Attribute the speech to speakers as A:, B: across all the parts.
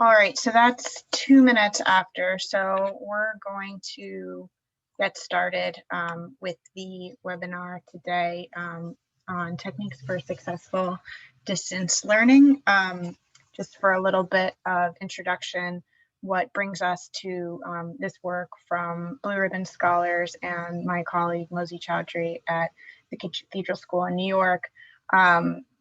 A: All right, so that's 2 minutes after. So we're going to get started with the webinar today on techniques for successful distance learning. Just for a little bit of introduction, what brings us to this work from Blue Ribbon Scholars and my colleague Mosey Chowdhury at the Cathedral School in New York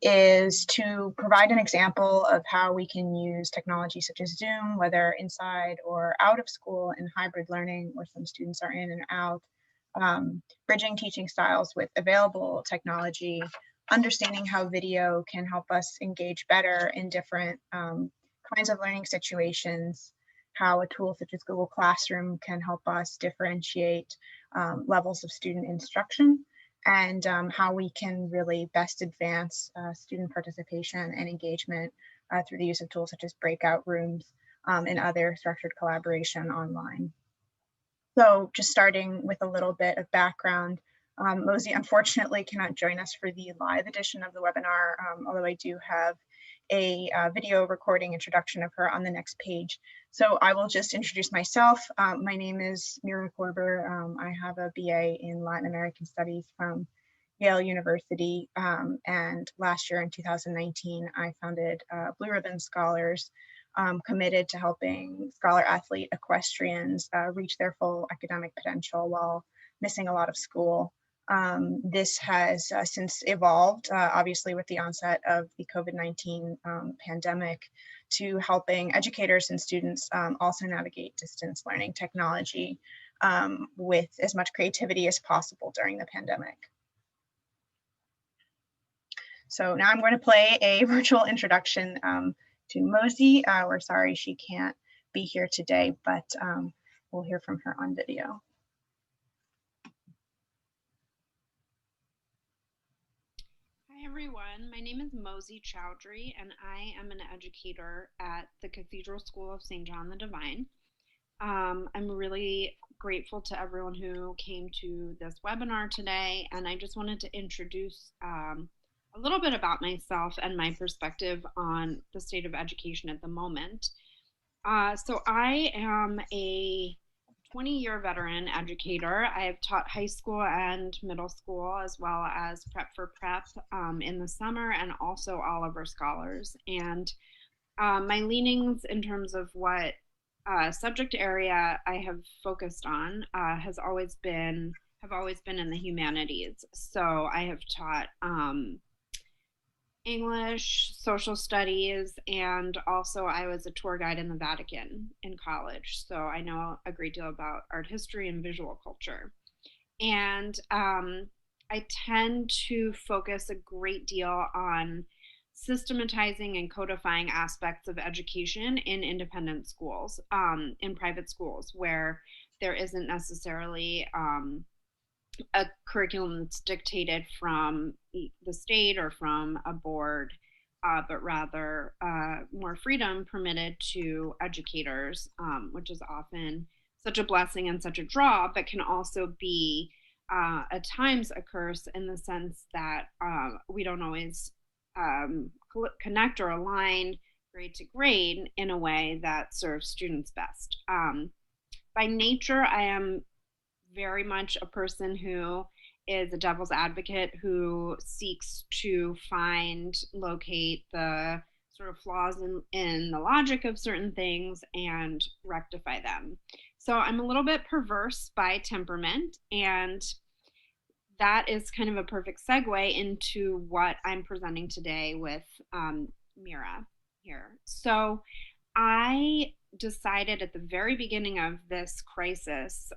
A: is to provide an example of how we can use technology such as Zoom, whether inside or out of school in hybrid learning, where some students are in and out, bridging teaching styles with available technology, understanding how video can help us engage better in different kinds of learning situations, how a tool such as Google Classroom can help us differentiate levels of student instruction, and how we can really best advance student participation and engagement through the use of tools such as breakout rooms and other structured collaboration online. So just starting with a little bit of background, Mosey unfortunately cannot join us for the live edition of the webinar, although I do have a video recording introduction of her on the next page. So I will just introduce myself. My name is Mira Korber. I have a BA in Latin American Studies from Yale University. And last year in 2019, I founded Blue Ribbon Scholars, committed to helping scholar athlete equestrians reach their full academic potential while missing a lot of school. This has since evolved, obviously with the onset of the COVID-19 pandemic, to helping educators and students also navigate distance learning technology with as much creativity as possible during the pandemic. So now I'm going to play a virtual introduction to Mosey. We're sorry she can't be here today, but we'll hear from her on video.
B: Hi everyone, my name is Mosey Chowdhury and I am an educator at the Cathedral School of St. John the Divine. I'm really grateful to everyone who came to this webinar today, and I just wanted to introduce a little bit about myself and my perspective on the state of education at the moment. So I am a 20-year veteran educator. I have taught high school and middle school, as well as prep for prep in the summer, and also Oliver Scholars. And my leanings in terms of what subject area I have focused on have always been in the humanities. So I have taught English, social studies, and also I was a tour guide in the Vatican in college. So I know a great deal about art history and visual culture. And I tend to focus a great deal on systematizing and codifying aspects of education in independent schools, in private schools, where there isn't necessarily a curriculum that's dictated from the state or from a board, but rather more freedom permitted to educators, which is often such a blessing and such a draw, but can also be at times a curse in the sense that we don't always connect or align grade to grade in a way that serves students best. By nature, I am very much a person who is a devil's advocate, who seeks to locate the sort of flaws in the logic of certain things and rectify them. So I'm a little bit perverse by temperament, and that is kind of a perfect segue into what I'm presenting today with Mira here. So I decided at the very beginning of this crisis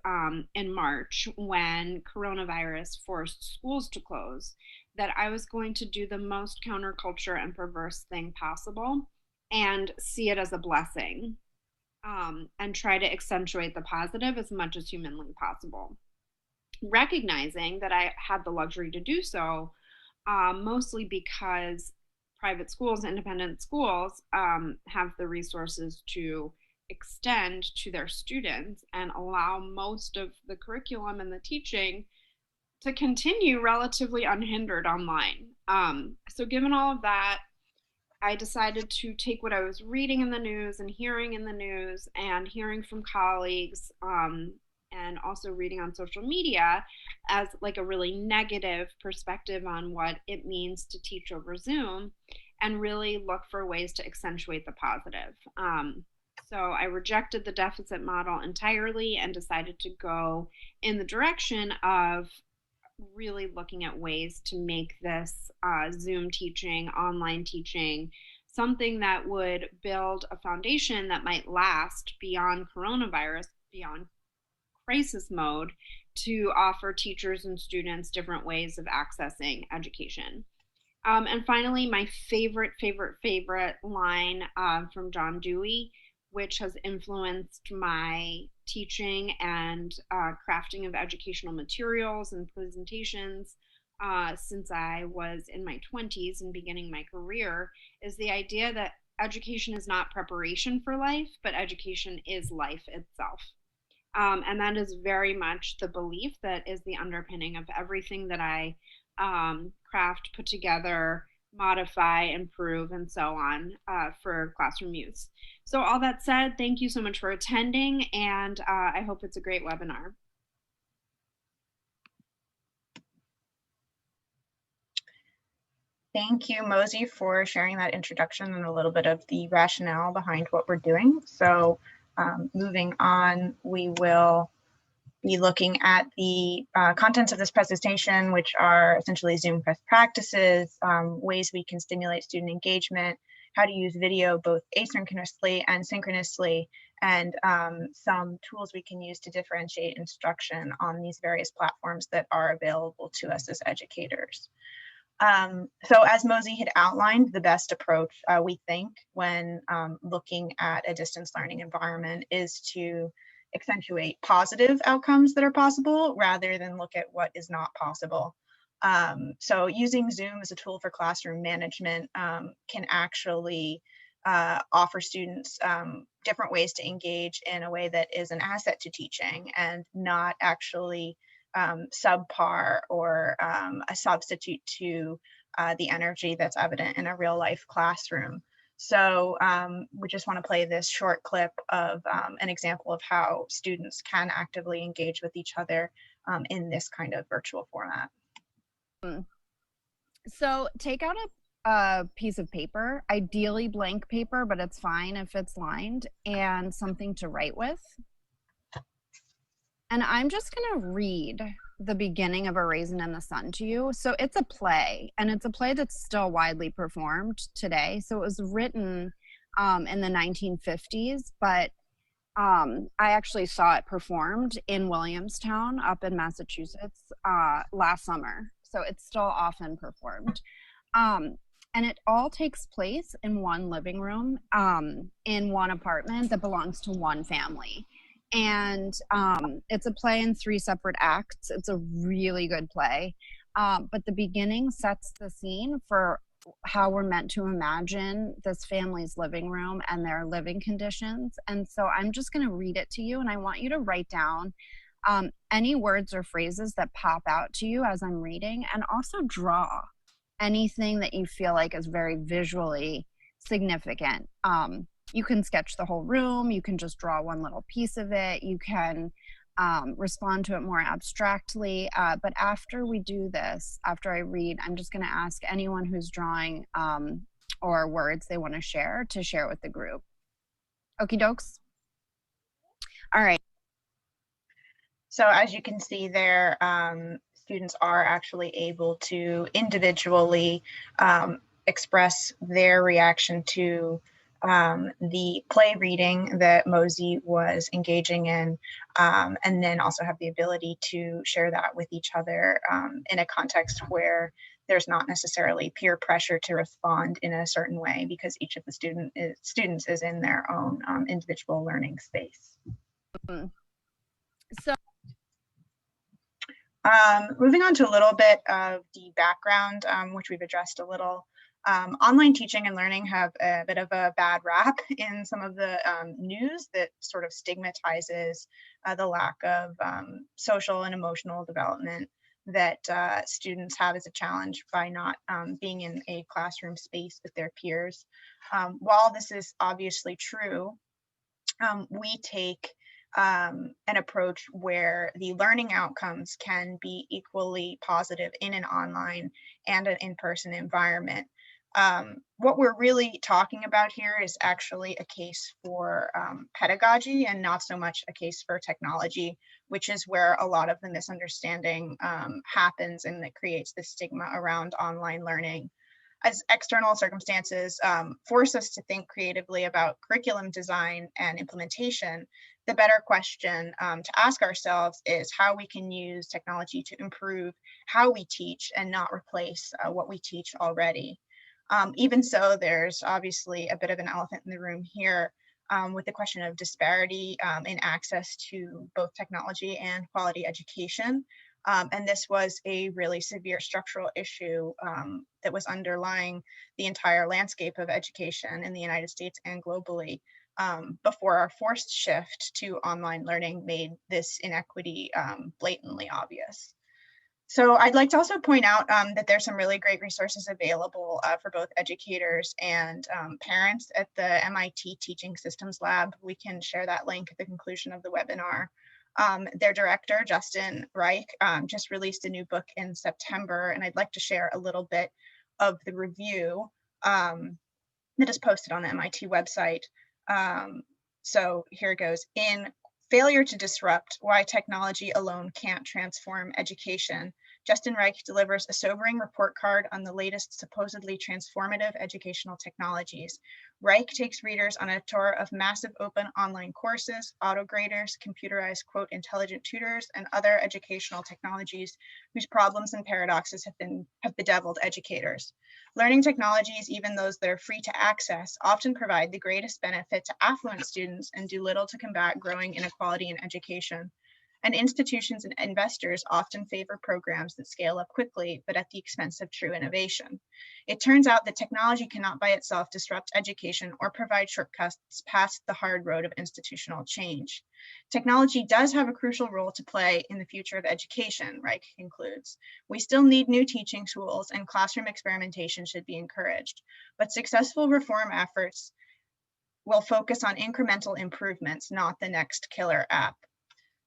B: in March, when coronavirus forced schools to close, that I was going to do the most counterculture and perverse thing possible and see it as a blessing, and try to accentuate the positive as much as humanly possible. Recognizing that I had the luxury to do so, mostly because private schools, independent schools, have the resources to extend to their students and allow most of the curriculum and the teaching to continue relatively unhindered online. So given all of that, I decided to take what I was reading in the news and hearing in the news and hearing from colleagues, and also reading on social media as like a really negative perspective on what it means to teach over Zoom, and really look for ways to accentuate the positive. So I rejected the deficit model entirely and decided to go in the direction of really looking at ways to make this Zoom teaching, online teaching, something that would build a foundation that might last beyond coronavirus, beyond crisis mode, to offer teachers and students different ways of accessing education. And finally, my favorite line from John Dewey, which has influenced my teaching and crafting of educational materials and presentations since I was in my 20s and beginning my career, is the idea that education is not preparation for life, but education is life itself. And that is very much the belief that is the underpinning of everything that I craft, put together, modify, improve, and so on for classroom use. So, all that said, thank you so much for attending, and I hope it's a great webinar.
A: Thank you, Mosey, for sharing that introduction and a little bit of the rationale behind what we're doing. So moving on, we will be looking at the contents of this presentation, which are essentially Zoom best practices, ways we can stimulate student engagement, how to use video both asynchronously and synchronously, and some tools we can use to differentiate instruction on these various platforms that are available to us as educators. So as Mosey had outlined, the best approach we think when looking at a distance learning environment is to accentuate positive outcomes that are possible rather than look at what is not possible. So using Zoom as a tool for classroom management can actually offer students different ways to engage in a way that is an asset to teaching and not actually subpar or a substitute to the energy that's evident in a real life classroom. So we just want to play this short clip of an example of how students can actively engage with each other in this kind of virtual format.
C: So take out a piece of paper, ideally blank paper, but it's fine if it's lined, and something to write with. And I'm just going to read the beginning of A Raisin in the Sun to you. So it's a play, and it's a play that's still widely performed today. So it was written in the 1950s, but I actually saw it performed in Williamstown up in Massachusetts last summer. So it's still often performed. And it all takes place in one living room in one apartment that belongs to one family. And it's a play in 3 separate acts. It's a really good play. But the beginning sets the scene for how we're meant to imagine this family's living room and their living conditions. And so I'm just going to read it to you, and I want you to write down any words or phrases that pop out to you as I'm reading, and also draw anything that you feel like is very visually significant. You can sketch the whole room, you can just draw one little piece of it, you can respond to it more abstractly. But after we do this, after I read, I'm just going to ask anyone who's drawing or words they want to share with the group. Okie dokes? All right.
A: So as you can see there, students are actually able to individually express their reaction to the play reading that Mosey was engaging in, and then also have the ability to share that with each other in a context where there's not necessarily peer pressure to respond in a certain way because each of the students is in their own individual learning space.
C: So
A: moving on to a little bit of the background, which we've addressed a little. Online teaching and learning have a bit of a bad rap in some of the news that sort of stigmatizes the lack of social and emotional development that students have as a challenge by not being in a classroom space with their peers. While this is obviously true, we take an approach where the learning outcomes can be equally positive in an online and an in-person environment. What we're really talking about here is actually a case for pedagogy and not so much a case for technology, which is where a lot of the misunderstanding happens, and that creates the stigma around online learning. As external circumstances force us to think creatively about curriculum design and implementation, the better question to ask ourselves is how we can use technology to improve how we teach and not replace what we teach already. Even so, there's obviously a bit of an elephant in the room here with the question of disparity in access to both technology and quality education. And this was a really severe structural issue that was underlying the entire landscape of education in the United States and globally before our forced shift to online learning made this inequity blatantly obvious. So I'd like to also point out that there's some really great resources available for both educators and parents at the MIT Teaching Systems Lab. We can share that link at the conclusion of the webinar. Their director, Justin Reich, just released a new book in September, and I'd like to share a little bit of the review that is posted on the MIT website. So here it goes. In Failure to Disrupt: Why Technology Alone Can't Transform Education, Justin Reich delivers a sobering report card on the latest supposedly transformative educational technologies. Reich takes readers on a tour of massive open online courses, auto-graders, computerized quote intelligent tutors, and other educational technologies whose problems and paradoxes have bedeviled educators. Learning technologies, even those that are free to access, often provide the greatest benefit to affluent students and do little to combat growing inequality in education. And institutions and investors often favor programs that scale up quickly, but at the expense of true innovation. It turns out that technology cannot by itself disrupt education or provide shortcuts past the hard road of institutional change. Technology does have a crucial role to play in the future of education, Reich concludes. We still need new teaching tools, and classroom experimentation should be encouraged. But successful reform efforts will focus on incremental improvements, not the next killer app.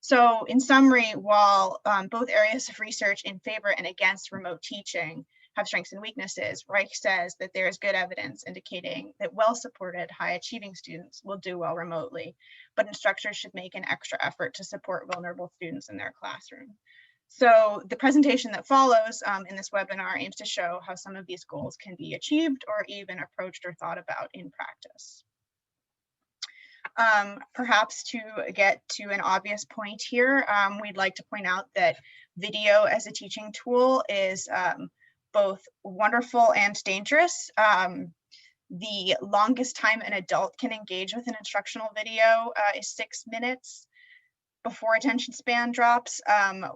A: So in summary, while both areas of research in favor and against remote teaching have strengths and weaknesses, Reich says that there is good evidence indicating that well-supported, high-achieving students will do well remotely, but instructors should make an extra effort to support vulnerable students in their classroom. So the presentation that follows in this webinar aims to show how some of these goals can be achieved or even approached or thought about in practice. Perhaps to get to an obvious point here, we'd like to point out that video as a teaching tool is both wonderful and dangerous. The longest time an adult can engage with an instructional video is 6 minutes. Before attention span drops,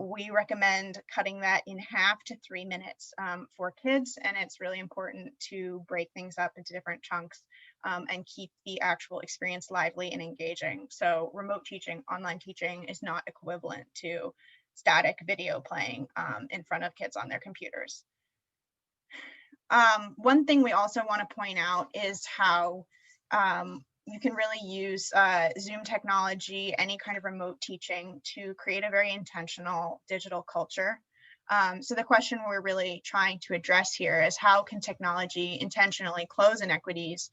A: we recommend cutting that in half to 3 minutes for kids, and it's really important to break things up into different chunks and keep the actual experience lively and engaging. So remote teaching, online teaching is not equivalent to static video playing in front of kids on their computers. One thing we also want to point out is how you can really use Zoom technology, any kind of remote teaching, to create a very intentional digital culture. So the question we're really trying to address here is how can technology intentionally close inequities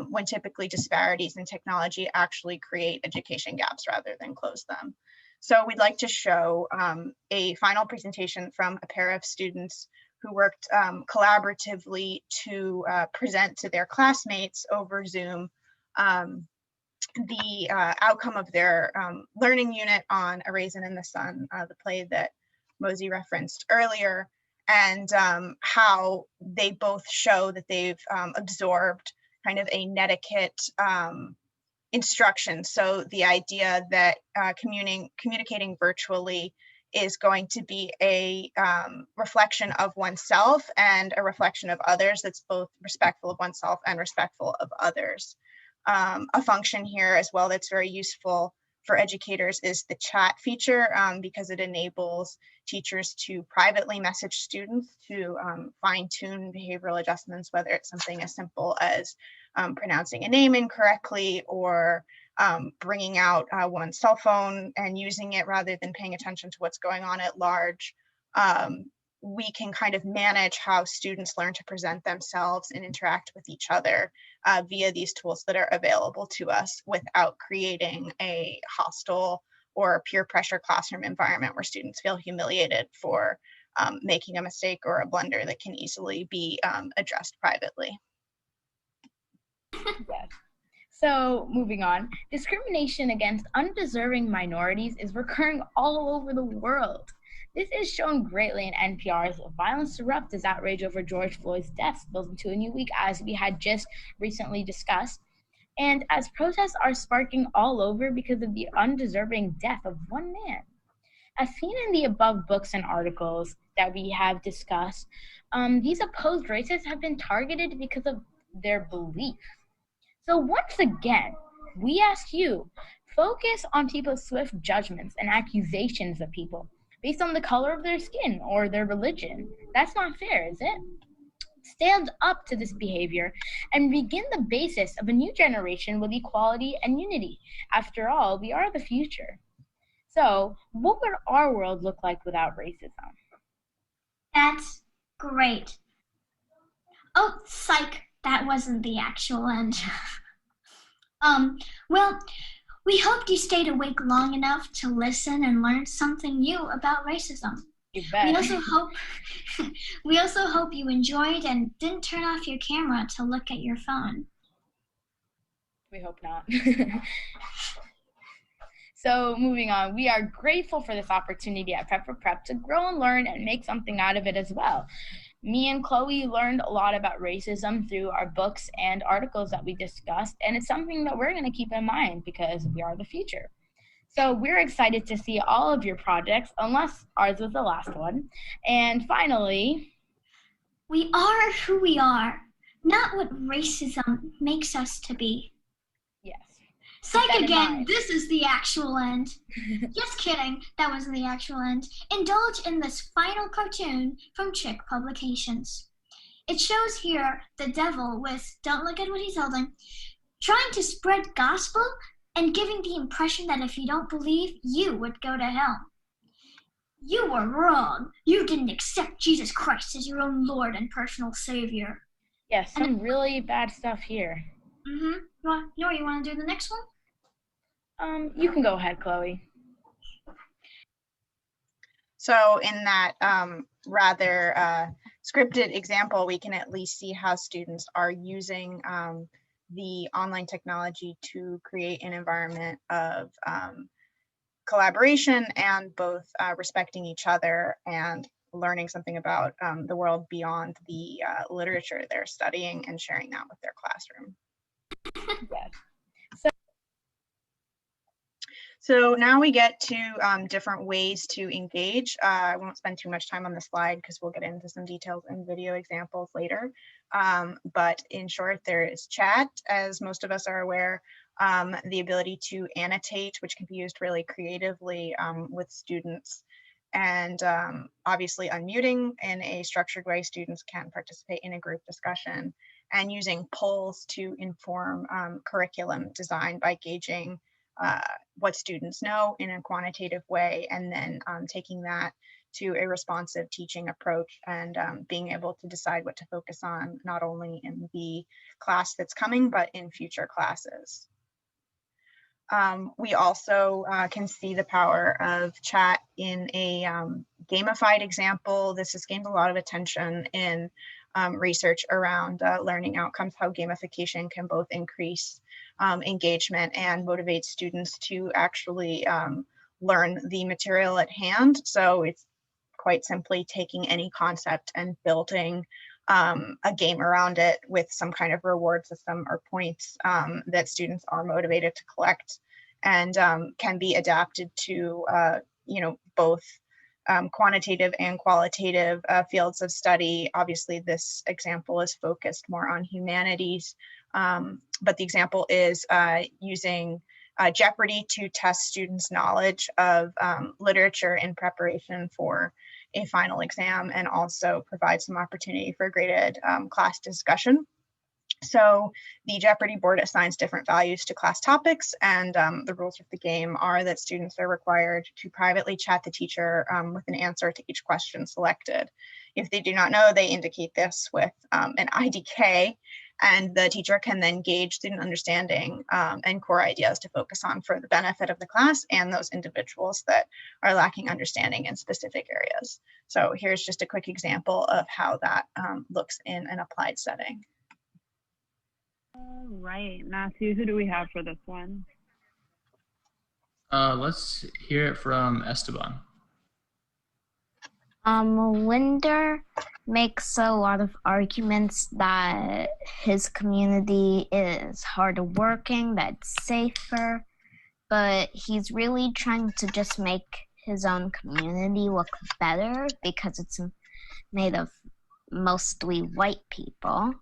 A: when typically disparities in technology actually create education gaps rather than close them. So we'd like to show a final presentation from a pair of students who worked collaboratively to present to their classmates over Zoom the outcome of their learning unit on A Raisin in the Sun, the play that Mosey referenced earlier, and how they both show that they've absorbed kind of a netiquette instruction. So the idea that communicating virtually is going to be a reflection of oneself and a reflection of others that's both respectful of oneself and respectful of others. A function here as well that's very useful for educators is the chat feature, because it enables teachers to privately message students to fine-tune behavioral adjustments, whether it's something as simple as pronouncing a name incorrectly, or bringing out one's cell phone and using it rather than paying attention to what's going on at large. We can kind of manage how students learn to present themselves and interact with each other via these tools that are available to us, without creating a hostile or peer pressure classroom environment where students feel humiliated for making a mistake or a blunder that can easily be addressed privately.
D: Yes. So moving on, discrimination against undeserving minorities is recurring all over the world. This is shown greatly in NPR's Violence Erupts as outrage over George Floyd's death spills into a new week, as we had just recently discussed. And as protests are sparking all over because of the undeserving death of one man. As seen in the above books and articles that we have discussed, these opposed races have been targeted because of their belief. So once again, we ask you, focus on people's swift judgments and accusations of people based on the color of their skin or their religion. That's not fair, is it? Stand up to this behavior and begin the basis of a new generation with equality and unity. After all, we are the future. So, what would our world look like without racism?
E: That's great. Oh, psych, that wasn't the actual end. Well, we hoped you stayed awake long enough to listen and learn something new about racism.
D: You bet.
E: We also hope you enjoyed and didn't turn off your camera to look at your phone.
D: We hope not. So moving on, we are grateful for this opportunity at Prep for Prep to grow and learn and make something out of it as well. Me and Chloe learned a lot about racism through our books and articles that we discussed, and it's something that we're going to keep in mind because we are the future. So we're excited to see all of your projects, unless ours was the last one. And finally,
E: we are who we are, not what racism makes us to be.
D: Yes.
E: Psych again, this is the actual end. Just kidding, that wasn't the actual end. Indulge in this final cartoon from Chick Publications. It shows here the devil with, don't look at what he's holding, trying to spread gospel and giving the impression that if you don't believe, you would go to hell. You were wrong. You didn't accept Jesus Christ as your own Lord and personal Savior.
D: Yes, some really bad stuff here.
E: Mm-hmm. You want to do the next one?
D: You can go ahead, Chloe.
A: So in that rather scripted example, we can at least see how students are using the online technology to create an environment of collaboration and both respecting each other and learning something about the world beyond the literature they're studying and sharing that with their classroom.
D: Yes.
A: So now we get to different ways to engage. I won't spend too much time on the slide because we'll get into some details and video examples later. But in short, there is chat, as most of us are aware, the ability to annotate, which can be used really creatively with students. And obviously unmuting in a structured way, students can participate in a group discussion, and using polls to inform curriculum design by gauging what students know in a quantitative way, and then taking that to a responsive teaching approach and being able to decide what to focus on, not only in the class that's coming, but in future classes. We also can see the power of chat in a gamified example. This has gained a lot of attention in research around learning outcomes, how gamification can both increase engagement and motivate students to actually learn the material at hand. So it's quite simply taking any concept and building a game around it with some kind of reward system or points that students are motivated to collect, and can be adapted to both quantitative and qualitative fields of study. Obviously, this example is focused more on humanities, but the example is using Jeopardy to test students' knowledge of literature in preparation for a final exam, and also provide some opportunity for graded class discussion. So the Jeopardy board assigns different values to class topics, and the rules of the game are that students are required to privately chat the teacher with an answer to each question selected. If they do not know, they indicate this with an IDK, and the teacher can then gauge student understanding and core ideas to focus on for the benefit of the class and those individuals that are lacking understanding in specific areas. So here's just a quick example of how that looks in an applied setting.
F: All right, Matthew, who do we have for this one?
G: Let's hear it from Esteban.
H: Linder makes a lot of arguments that his community is harder working, that's safer, but he's really trying to just make his own community look better because it's made of mostly white people,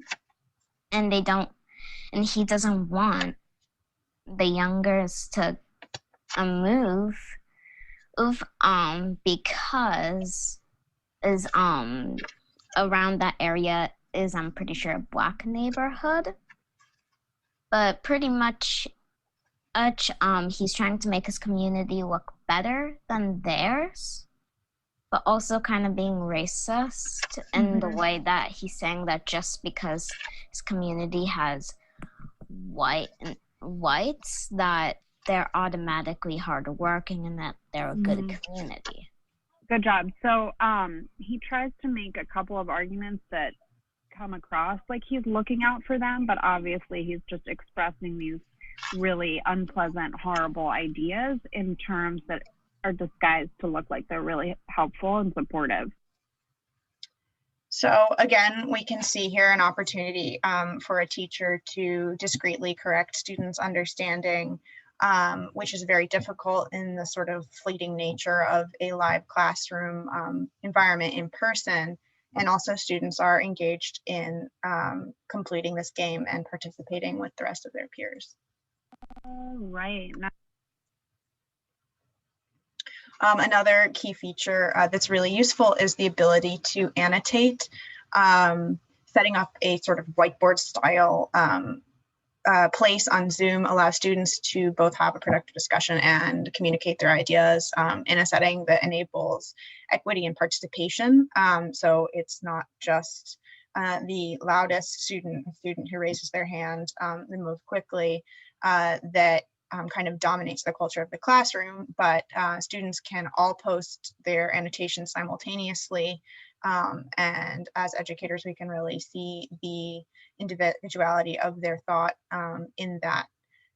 H: and he doesn't want the youngers to move because is around that area is, I'm pretty sure, a black neighborhood, but pretty much he's trying to make his community look better than theirs, but also kind of being racist in the way that he's saying that just because his community has whites that they're automatically hardworking and that they're a good community.
F: Good job. So he tries to make a couple of arguments that come across like he's looking out for them, but obviously he's just expressing these really unpleasant, horrible ideas in terms that are disguised to look like they're really helpful and supportive.
A: So again, we can see here an opportunity for a teacher to discreetly correct students' understanding, which is very difficult in the sort of fleeting nature of a live classroom environment in person. And also students are engaged in completing this game and participating with the rest of their peers.
F: All right.
A: Another key feature that's really useful is the ability to annotate, setting up a sort of whiteboard style place on Zoom allows students to both have a productive discussion and communicate their ideas in a setting that enables equity and participation. So it's not just the loudest student who raises their hand and move quickly that kind of dominates the culture of the classroom, but students can all post their annotations simultaneously. And as educators, we can really see the individuality of their thought in that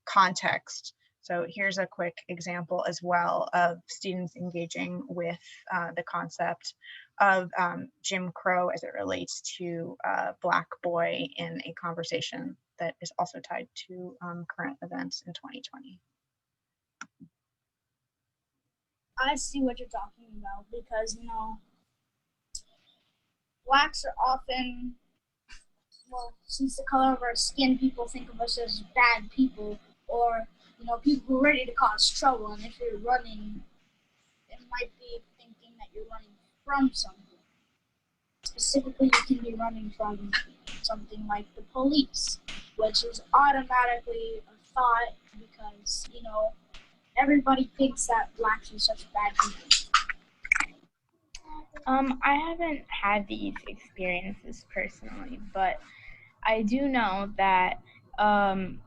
A: context. So here's a quick example as well of students engaging with the concept of Jim Crow as it relates to a Black boy in a conversation that is also tied to current events in 2020.
I: I see what you're talking about because, Blacks are often, since the color of our skin, people think of us as bad people or, people who are ready to cause trouble. And if you're running, it might be thinking that you're running from something. Specifically, you can be running from something like the police, which is automatically a thought because, everybody thinks that Blacks are such bad people.
D: I haven't had these experiences personally, but I do know that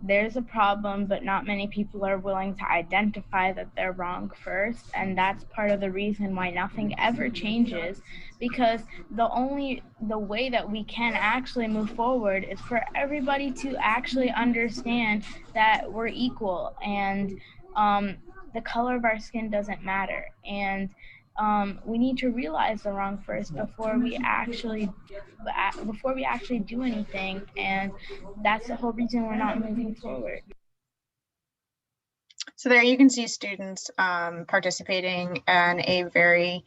D: there's a problem, but not many people are willing to identify that they're wrong first, and that's part of the reason why nothing ever changes, because the way that we can actually move forward is for everybody to actually understand that we're equal and the color of our skin doesn't matter, and we need to realize the wrong first before we actually do anything, and that's the whole reason we're not moving forward.
A: So there you can see students participating in a very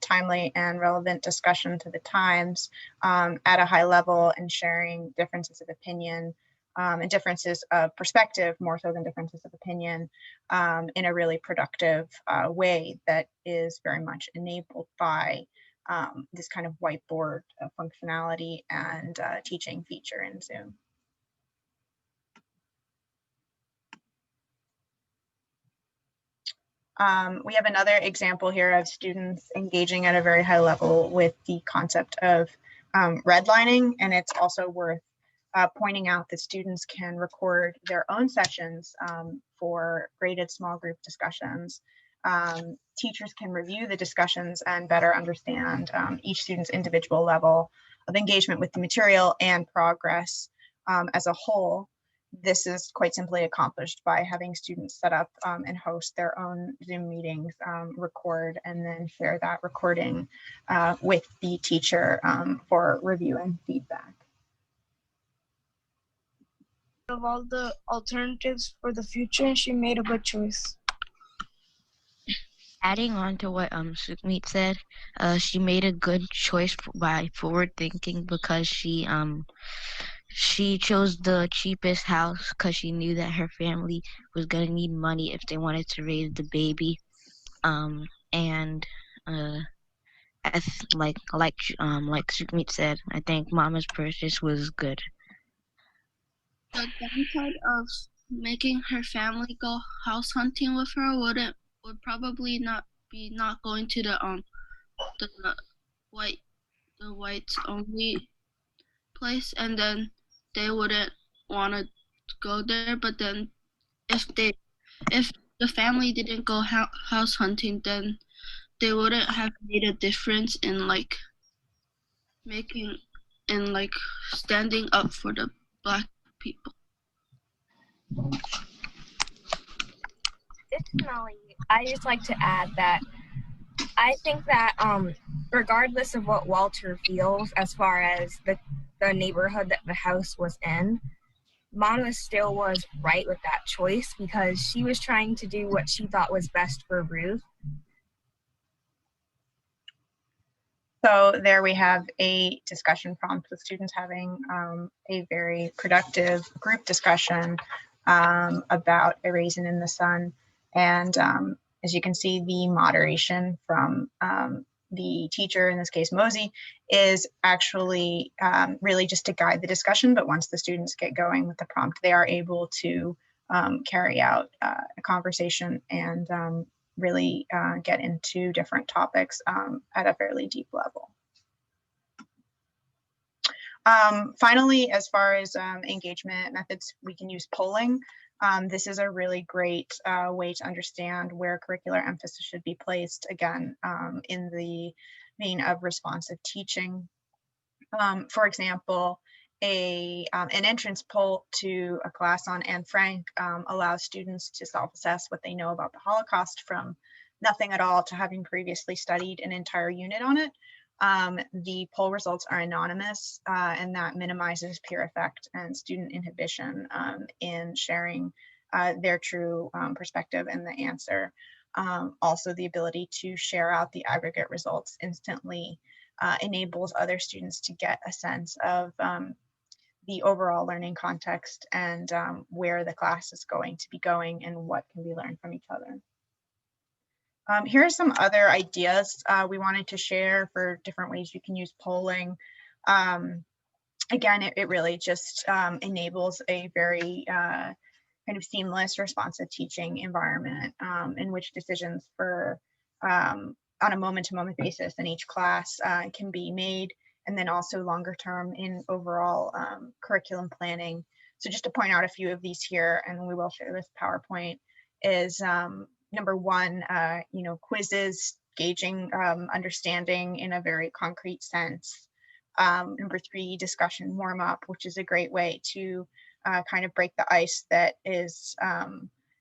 A: timely and relevant discussion to the times at a high level and sharing differences of opinion and differences of perspective more so than differences of opinion in a really productive way that is very much enabled by this kind of whiteboard functionality and teaching feature in Zoom. We have another example here of students engaging at a very high level with the concept of redlining, and it's also worth pointing out that students can record their own sessions for graded small group discussions. Teachers can review the discussions and better understand each student's individual level of engagement with the material and progress as a whole. This is quite simply accomplished by having students set up and host their own Zoom meetings, record, and then share that recording with the teacher for review and feedback.
J: Of all the alternatives for the future, she made a good choice.
K: Adding on to what Sukmeet said, she made a good choice by forward thinking because she chose the cheapest house because she knew that her family was gonna need money if they wanted to raise the baby, and as like Sukmeet said, I think Mama's purchase was good.
J: The downside of making her family go house hunting with her would probably not going to the whites only place, and then they wouldn't want to go there. But then if the family didn't go house hunting, then they wouldn't have made a difference in standing up for the Black people.
L: Additionally, I just like to add that I think that regardless of what Walter feels as far as the neighborhood that the house was in, Mama still was right with that choice because she was trying to do what she thought was best for Ruth.
A: So there we have a discussion prompt with students having a very productive group discussion about A Raisin in the Sun. And as you can see, the moderation from the teacher, in this case Mosey, is actually really just to guide the discussion. But once the students get going with the prompt, they are able to carry out a conversation and really get into different topics at a fairly deep level. Finally, as far as engagement methods, we can use polling. This is a really great way to understand where curricular emphasis should be placed, again, in the vein of responsive teaching. For example, an entrance poll to a class on Anne Frank allows students to self-assess what they know about the Holocaust from nothing at all to having previously studied an entire unit on it. The poll results are anonymous, and that minimizes peer effect and student inhibition in sharing their true perspective and the answer. Also, the ability to share out the aggregate results instantly enables other students to get a sense of the overall learning context and where the class is going to be going and what can be learned from each other. Here are some other ideas we wanted to share for different ways you can use polling. Again, it really just enables a very kind of seamless, responsive teaching environment in which decisions for on a moment-to-moment basis in each class can be made, and then also longer term in overall curriculum planning. So just to point out a few of these here, and we will share this PowerPoint, is number one, quizzes, gauging understanding in a very concrete sense. Number three, discussion warm-up, which is a great way to kind of break the ice that is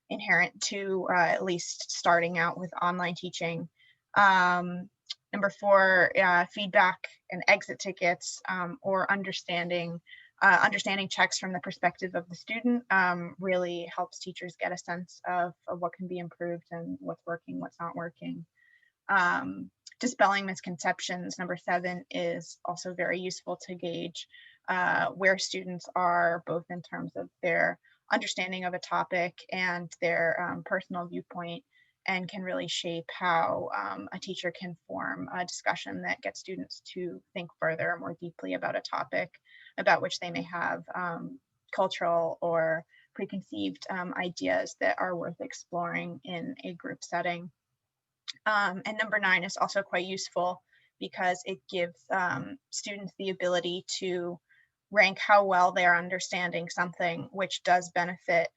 A: inherent to at least starting out with online teaching. Number four, feedback and exit tickets, or understanding checks from the perspective of the student really helps teachers get a sense of what can be improved and what's working, what's not working. Dispelling misconceptions, number seven, is also very useful to gauge where students are, both in terms of their understanding of a topic and their personal viewpoint, and can really shape how a teacher can form a discussion that gets students to think further, more deeply about a topic about which they may have cultural or preconceived ideas that are worth exploring in a group setting. And number 9 is also quite useful because it gives students the ability to rank how well they're understanding something, which does benefit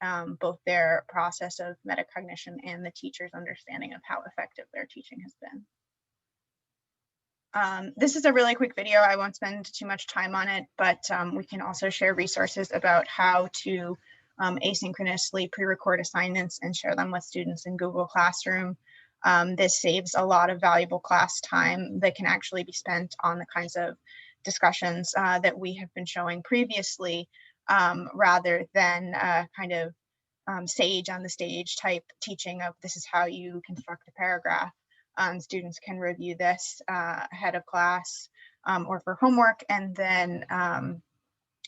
A: both their process of metacognition and the teacher's understanding of how effective their teaching has been. This is a really quick video. I won't spend too much time on it, but we can also share resources about how to asynchronously pre-record assignments and share them with students in Google Classroom. This saves a lot of valuable class time that can actually be spent on the kinds of discussions that we have been showing previously, rather than kind of sage on the stage type teaching of this is how you construct a paragraph. Students can review this ahead of class or for homework, and then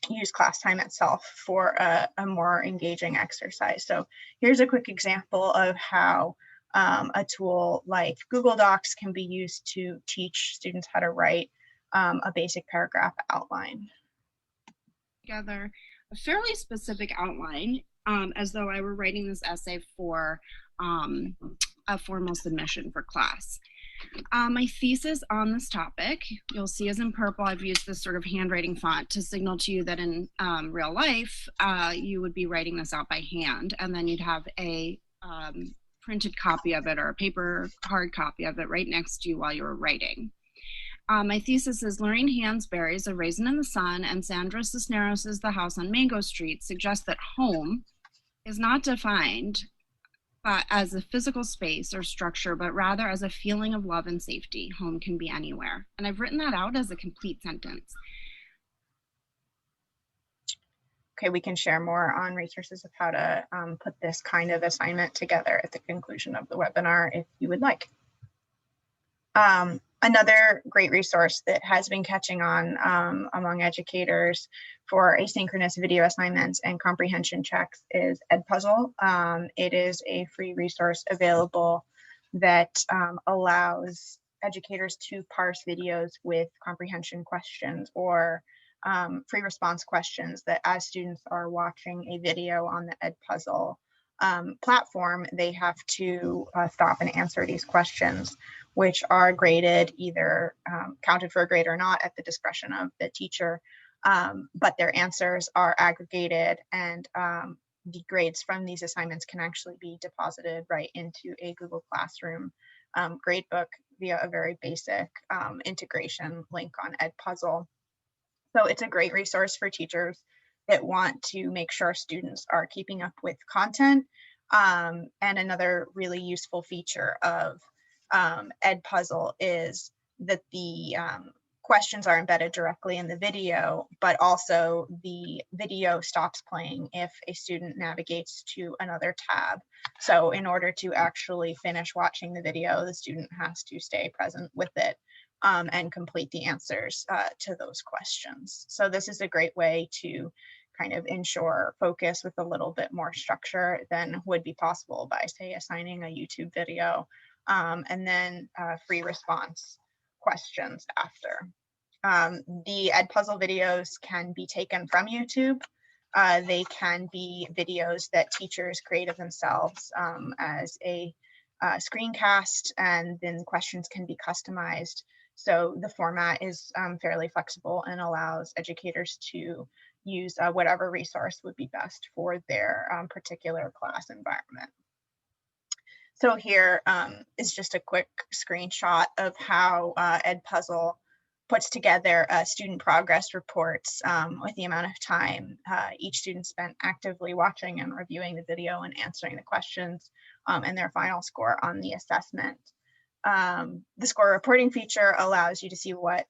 A: use class time itself for a more engaging exercise. So here's a quick example of how a tool like Google Docs can be used to teach students how to write a basic paragraph outline.
B: Together a fairly specific outline, as though I were writing this essay for a formal submission for class. My thesis on this topic, you'll see is in purple. I've used this sort of handwriting font to signal to you that in real life, you would be writing this out by hand, and then you'd have a printed copy of it or a paper hard copy of it right next to you while you were writing. My thesis is Lorraine Hansberry's A Raisin in the Sun and Sandra Cisneros' The House on Mango Street suggest that home is not defined as a physical space or structure, but rather as a feeling of love and safety. Home can be anywhere. And I've written that out as a complete sentence.
A: Okay, we can share more on resources of how to put this kind of assignment together at the conclusion of the webinar if you would like. Another great resource that has been catching on among educators for asynchronous video assignments and comprehension checks is Edpuzzle. It is a free resource available that allows educators to parse videos with comprehension questions or free response questions that as students are watching a video on the Edpuzzle platform, they have to stop and answer these questions, which are graded, either counted for a grade or not at the discretion of the teacher, but their answers are aggregated, and the grades from these assignments can actually be deposited right into a Google Classroom gradebook via a very basic integration link on Edpuzzle. So it's a great resource for teachers that want to make sure students are keeping up with content. And another really useful feature of Edpuzzle is that the questions are embedded directly in the video, but also the video stops playing if a student navigates to another tab. So in order to actually finish watching the video, the student has to stay present with it and complete the answers to those questions. So this is a great way to kind of ensure focus with a little bit more structure than would be possible by, say, assigning a YouTube video and then free response questions after. The Edpuzzle videos can be taken from YouTube. They can be videos that teachers create of themselves as a screencast, and then questions can be customized. So the format is fairly flexible and allows educators to use whatever resource would be best for their particular class environment. So here is just a quick screenshot of how Edpuzzle puts together student progress reports with the amount of time each student spent actively watching and reviewing the video and answering the questions, and their final score on the assessment. The score reporting feature allows you to see what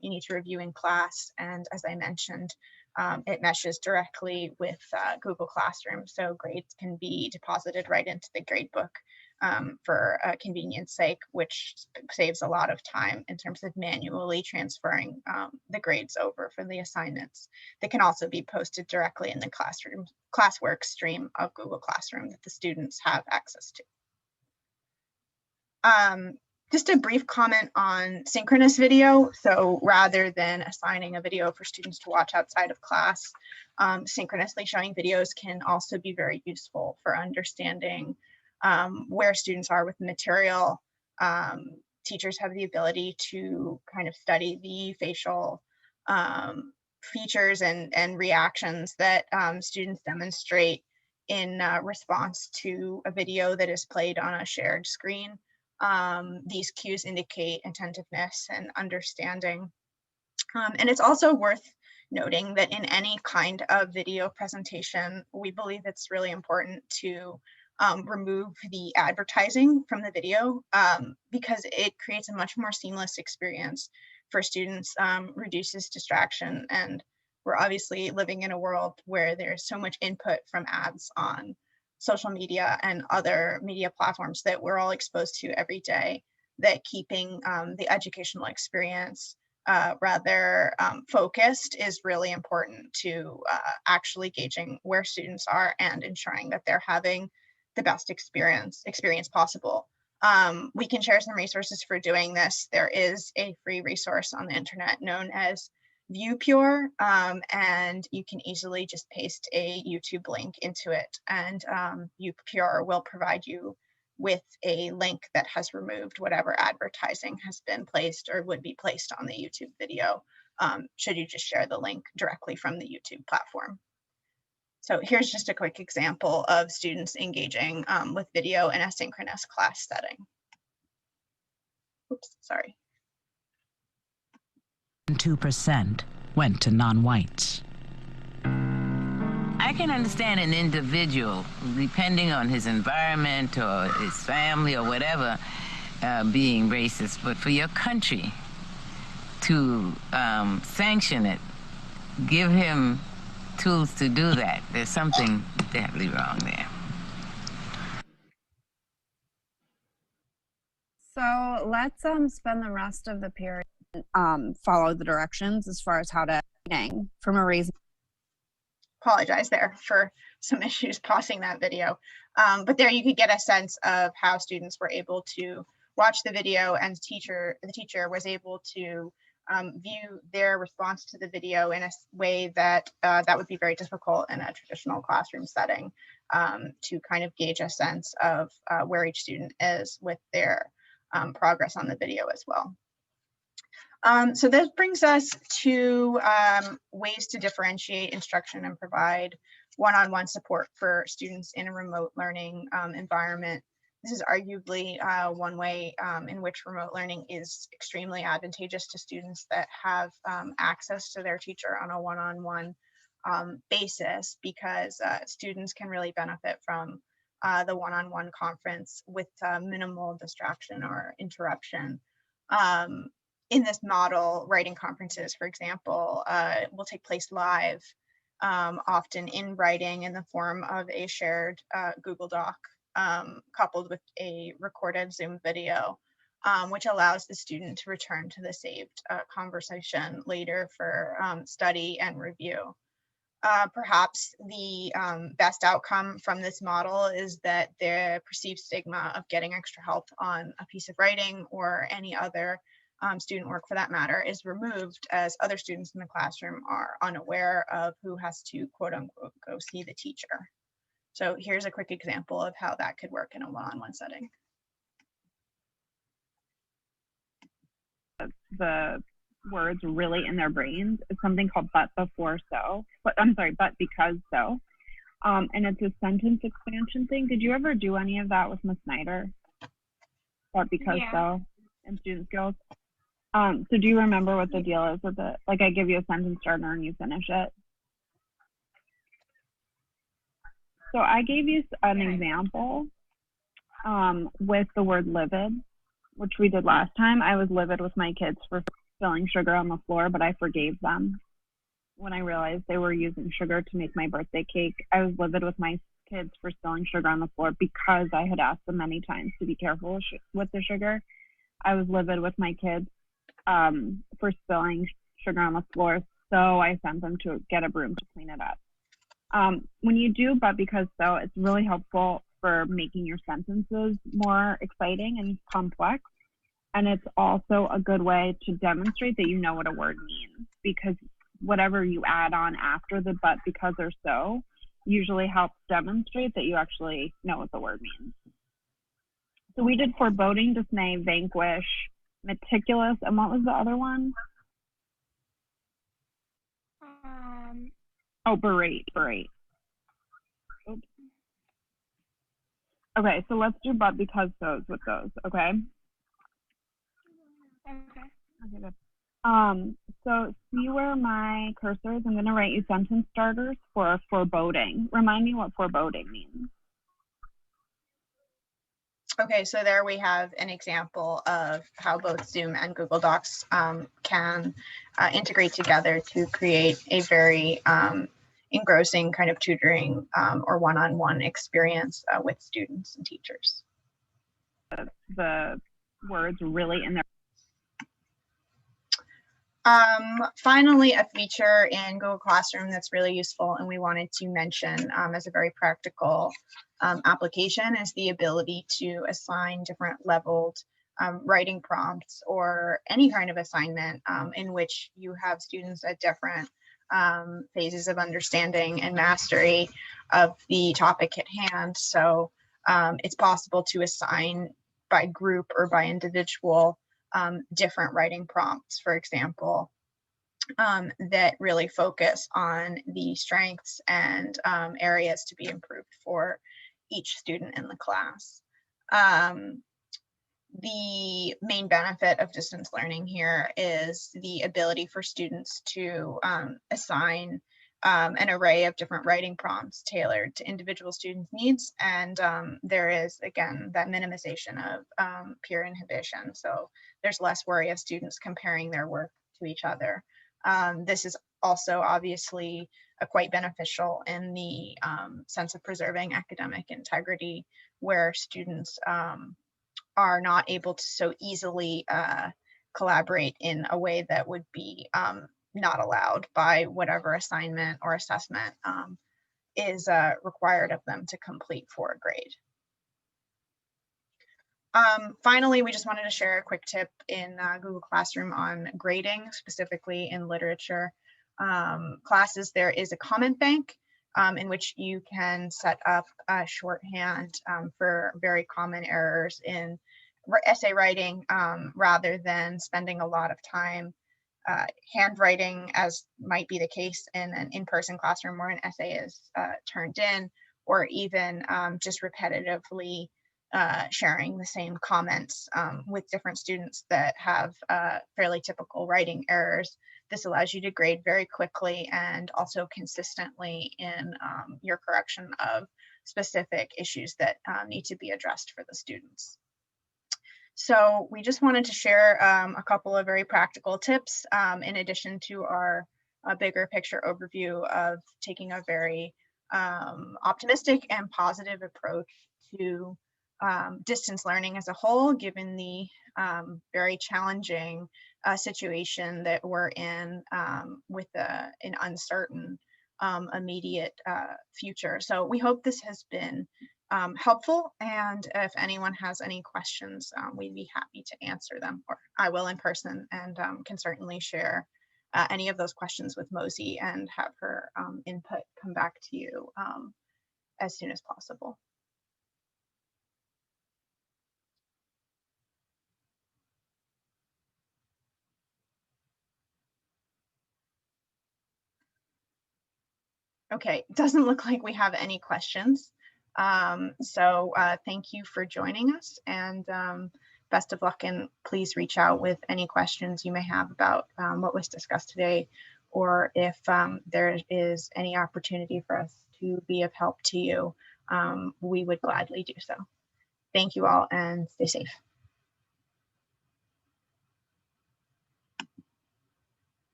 A: you need to review in class, and as I mentioned, it meshes directly with Google Classroom, so grades can be deposited right into the gradebook for convenience sake, which saves a lot of time in terms of manually transferring the grades over for the assignments. That can also be posted directly in the classwork stream of Google Classroom that the students have access to. Just a brief comment on synchronous video. So rather than assigning a video for students to watch outside of class, synchronously showing videos can also be very useful for understanding where students are with the material. Teachers have the ability to kind of study the facial features and reactions that students demonstrate in response to a video that is played on a shared screen. These cues indicate attentiveness and understanding. And it's also worth noting that in any kind of video presentation, we believe it's really important to remove the advertising from the video because it creates a much more seamless experience for students, reduces distraction. And we're obviously living in a world where there's so much input from ads on social media and other media platforms that we're all exposed to every day, that keeping the educational experience rather focused is really important to actually gauging where students are and ensuring that they're having the best experience possible. We can share some resources for doing this. There is a free resource on the internet known as ViewPure, and you can easily just paste a YouTube link into it, and ViewPure will provide you with a link that has removed whatever advertising has been placed or would be placed on the YouTube video, should you just share the link directly from the YouTube platform. So here's just a quick example of students engaging with video in a synchronous class setting. Oops, sorry.
M: 2% went to non-whites.
N: I can understand an individual, depending on his environment or his family or whatever, being racist, but for your country to sanction it, give him tools to do that, there's something definitely wrong there.
C: So let's spend the rest of the period follow the directions as far as how to from a reason.
A: Apologize there for some issues pausing that video, but there you could get a sense of how students were able to watch the video, and the teacher was able to view their response to the video in a way that that would be very difficult in a traditional classroom setting, to kind of gauge a sense of where each student is with their progress on the video as well. So this brings us to ways to differentiate instruction and provide one-on-one support for students in a remote learning environment. This is arguably one way in which remote learning is extremely advantageous to students that have access to their teacher on a one-on-one basis, because students can really benefit from the one-on-one conference with minimal distraction or interruption. In this model, writing conferences, for example, will take place live, often in writing in the form of a shared Google Doc, coupled with a recorded Zoom video, which allows the student to return to the saved conversation later for study and review. Perhaps the best outcome from this model is that the perceived stigma of getting extra help on a piece of writing or any other student work for that matter is removed, as other students in the classroom are unaware of who has to quote unquote go see the teacher. So here's a quick example of how that could work in a one-on-one setting.
F: The words really in their brains. It's something called but before so, but because so. And it's a sentence expansion thing. Did you ever do any of that with Miss Snyder? But because so in student skills? So do you remember what the deal is with it? Like, I give you a sentence starter and you finish it. So I gave you an example with the word livid, which we did last time. I was livid with my kids for spilling sugar on the floor, but I forgave them. when I realized they were using sugar to make my birthday cake. I was livid with my kids for spilling sugar on the floor because I had asked them many times to be careful with the sugar. I was livid with my kids for spilling sugar on the floor, so I sent them to get a broom to clean it up. When you do but because so, it's really helpful for making your sentences more exciting and complex. And it's also a good way to demonstrate that you know what a word means, because whatever you add on after the but because or so usually helps demonstrate that you actually know what the word means. So we did foreboding, dismay, vanquish, meticulous, and what was the other one? Oh, berate. Oops. Okay, so let's do but because those with those, okay? Okay, good. So see where my cursor is? I'm gonna write you sentence starters for foreboding. Remind me what foreboding means.
A: Okay, so there we have an example of how both Zoom and Google Docs can integrate together to create a very engrossing kind of tutoring or one-on-one experience with students and teachers.
F: The words really in there.
A: Finally, a feature in Google Classroom that's really useful and we wanted to mention as a very practical application is the ability to assign different leveled writing prompts or any kind of assignment in which you have students at different phases of understanding and mastery of the topic at hand. So it's possible to assign by group or by individual different writing prompts, for example, that really focus on the strengths and areas to be improved for each student in the class. The main benefit of distance learning here is the ability for students to assign an array of different writing prompts tailored to individual students' needs. And there is, again, that minimization of peer inhibition. So there's less worry of students comparing their work to each other. This is also obviously quite beneficial in the sense of preserving academic integrity, where students are not able to so easily collaborate in a way that would be not allowed by whatever assignment or assessment is required of them to complete for a grade. Finally, we just wanted to share a quick tip in Google Classroom on grading, specifically in literature classes. There is a comment bank in which you can set up shorthand for very common errors in essay writing rather than spending a lot of time handwriting, as might be the case in an in-person classroom where an essay is turned in, or even just repetitively sharing the same comments with different students that have fairly typical writing errors. This allows you to grade very quickly and also consistently in your correction of specific issues that need to be addressed for the students. So we just wanted to share a couple of very practical tips in addition to our bigger picture overview of taking a very optimistic and positive approach to distance learning as a whole, given the very challenging situation that we're in with an uncertain immediate future. So we hope this has been helpful, and if anyone has any questions, we'd be happy to answer them, or I will in person, and can certainly share any of those questions with Mosey and have her input come back to you as soon as possible. Okay, doesn't look like we have any questions. So thank you for joining us, and best of luck, and please reach out with any questions you may have about what was discussed today, or if there is any opportunity for us to be of help to you, we would gladly do so. Thank you all, and stay safe.